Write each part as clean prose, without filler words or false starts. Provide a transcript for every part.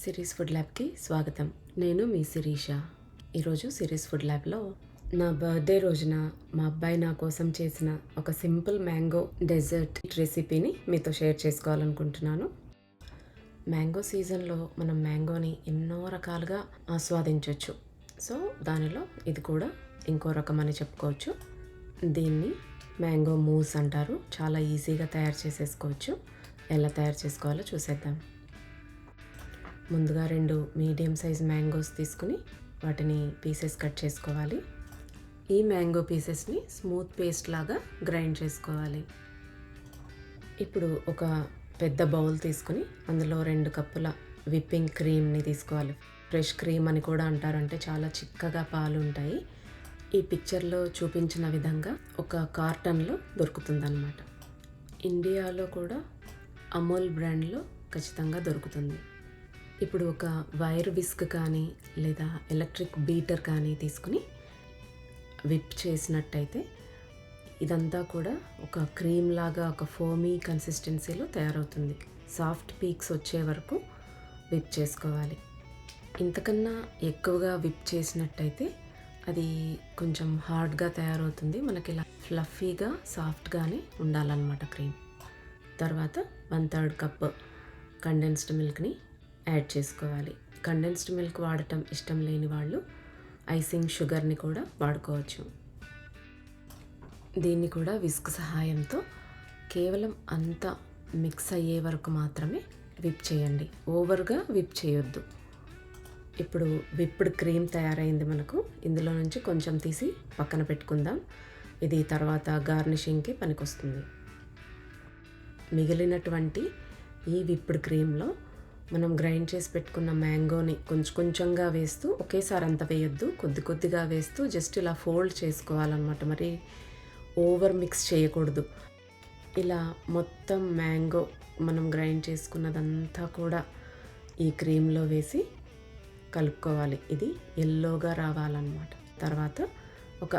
Series food ల్యాబ్కి స్వాగతం. నేను మీ శిరీష. ఈరోజు సిరీస్ ఫుడ్ ల్యాబ్లో నా బర్త్డే రోజున మా అబ్బాయి నా కోసం చేసిన ఒక సింపుల్ మ్యాంగో డెజర్ట్ రెసిపీని మీతో షేర్ చేసుకోవాలనుకుంటున్నాను. మ్యాంగో సీజన్లో మనం మ్యాంగోని ఎన్నో రకాలుగా ఆస్వాదించవచ్చు. సో దానిలో ఇది కూడా ఇంకో రకం అని చెప్పుకోవచ్చు. దీన్ని మ్యాంగో మూస్ అంటారు. చాలా ఈజీగా తయారు చేసేసుకోవచ్చు. ఎలా తయారు చేసుకోవాలో చూసేద్దాం. ముందుగా 2 మీడియం సైజ్ మ్యాంగోస్ తీసుకుని వాటిని పీసెస్ కట్ చేసుకోవాలి. ఈ మ్యాంగో పీసెస్ని స్మూత్ పేస్ట్ లాగా గ్రైండ్ చేసుకోవాలి. ఇప్పుడు ఒక పెద్ద బౌల్ తీసుకుని అందులో 2 కప్పుల విప్పింగ్ క్రీమ్ని తీసుకోవాలి. ఫ్రెష్ క్రీమ్ అని కూడా అంటారు, అంటే చాలా చిక్కగా పాలు ఉంటాయి. ఈ పిక్చర్లో చూపించిన విధంగా ఒక కార్టన్లో దొరుకుతుందన్నమాట. ఇండియాలో కూడా అమూల్ బ్రాండ్లో ఖచ్చితంగా దొరుకుతుంది. ఇప్పుడు ఒక వైర్ విస్క్ కానీ లేదా ఎలక్ట్రిక్ బీటర్ కానీ తీసుకుని విప్ చేసినట్టయితే ఇదంతా కూడా ఒక క్రీమ్ లాగా ఒక ఫోమీ కన్సిస్టెన్సీలో తయారవుతుంది. సాఫ్ట్ పీక్స్ వచ్చే వరకు విప్ చేసుకోవాలి. ఇంతకన్నా ఎక్కువగా విప్ చేసినట్టయితే అది కొంచెం హార్డ్గా తయారవుతుంది. మనకి ఇలా ఫ్లఫీగా సాఫ్ట్గానే ఉండాలన్నమాట క్రీమ్. తర్వాత 1/3 కప్ కండెన్స్డ్ మిల్క్ని యాడ్ చేసుకోవాలి. కండెన్స్డ్ మిల్క్ వాడటం ఇష్టం లేని వాళ్ళు ఐసింగ్ షుగర్ని కూడా వాడుకోవచ్చు. దీన్ని కూడా విస్క్ సహాయంతో కేవలం అంతా మిక్స్ అయ్యే వరకు మాత్రమే విప్ చేయండి. ఓవర్గా విప్ చేయొద్దు. ఇప్పుడు విప్డ్ క్రీమ్ తయారైంది మనకు. ఇందులో నుంచి కొంచెం తీసి పక్కన పెట్టుకుందాం. ఇది తర్వాత గార్నిషింగ్కి పనికొస్తుంది. మిగిలినటువంటి ఈ విప్డ్ క్రీమ్లో మనం గ్రైండ్ చేసి పెట్టుకున్న మ్యాంగోని కొంచెంగా వేస్తూ, ఒకేసారి అంత వేయొద్దు, కొద్ది కొద్దిగా వేస్తూ జస్ట్ ఇలా ఫోల్డ్ చేసుకోవాలన్నమాట. మరి ఓవర్ మిక్స్ చేయకూడదు. ఇలా మొత్తం మ్యాంగో మనం గ్రైండ్ చేసుకున్నదంతా కూడా ఈ క్రీమ్లో వేసి కలుపుకోవాలి. ఇది ఎల్లోగా రావాలన్నమాట. తర్వాత ఒక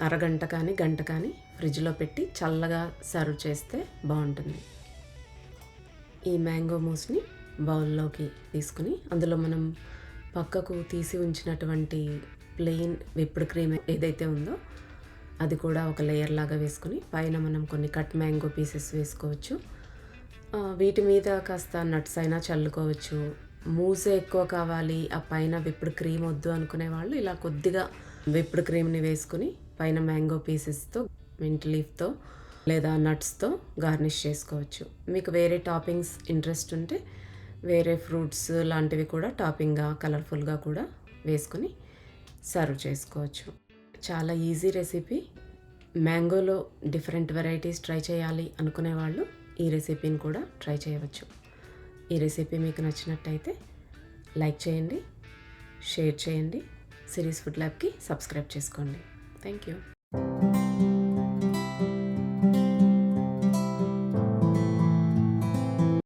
అరగంట కానీ గంట కానీ ఫ్రిడ్జ్లో పెట్టి చల్లగా సర్వ్ చేస్తే బాగుంటుంది. ఈ మ్యాంగో మూస్ని బౌల్లోకి తీసుకుని అందులో మనం పక్కకు తీసి ఉంచినటువంటి ప్లెయిన్ విప్డ్ క్రీమ్ ఏదైతే ఉందో అది కూడా ఒక లేయర్ లాగా వేసుకుని పైన మనం కొన్ని కట్ మ్యాంగో పీసెస్ వేసుకోవచ్చు. వీటి మీద కాస్త నట్స్ అయినా చల్లుకోవచ్చు. మూసే ఎక్కువ కావాలి, ఆ పైన విప్డ్ క్రీమ్ వద్దు అనుకునే వాళ్ళు ఇలా కొద్దిగా విప్డ్ క్రీమ్ని వేసుకుని పైన మ్యాంగో పీసెస్తో, మింట్ లీఫ్తో లేదా నట్స్తో గార్నిష్ చేసుకోవచ్చు. మీకు వేరే టాపింగ్స్ ఇంట్రెస్ట్ ఉంటే వేరే ఫ్రూట్స్ లాంటివి కూడా టాపింగ్గా కలర్ఫుల్గా కూడా వేసుకొని సర్వ్ చేసుకోవచ్చు. చాలా ఈజీ రెసిపీ. మ్యాంగోలో డిఫరెంట్ వెరైటీస్ ట్రై చేయాలి అనుకునే వాళ్ళు ఈ రెసిపీని కూడా ట్రై చేయవచ్చు. ఈ రెసిపీ మీకు నచ్చినట్టయితే లైక్ చేయండి, షేర్ చేయండి. సిరీస్ ఫుడ్ ల్యాబ్కి సబ్స్క్రైబ్ చేసుకోండి. Thank you.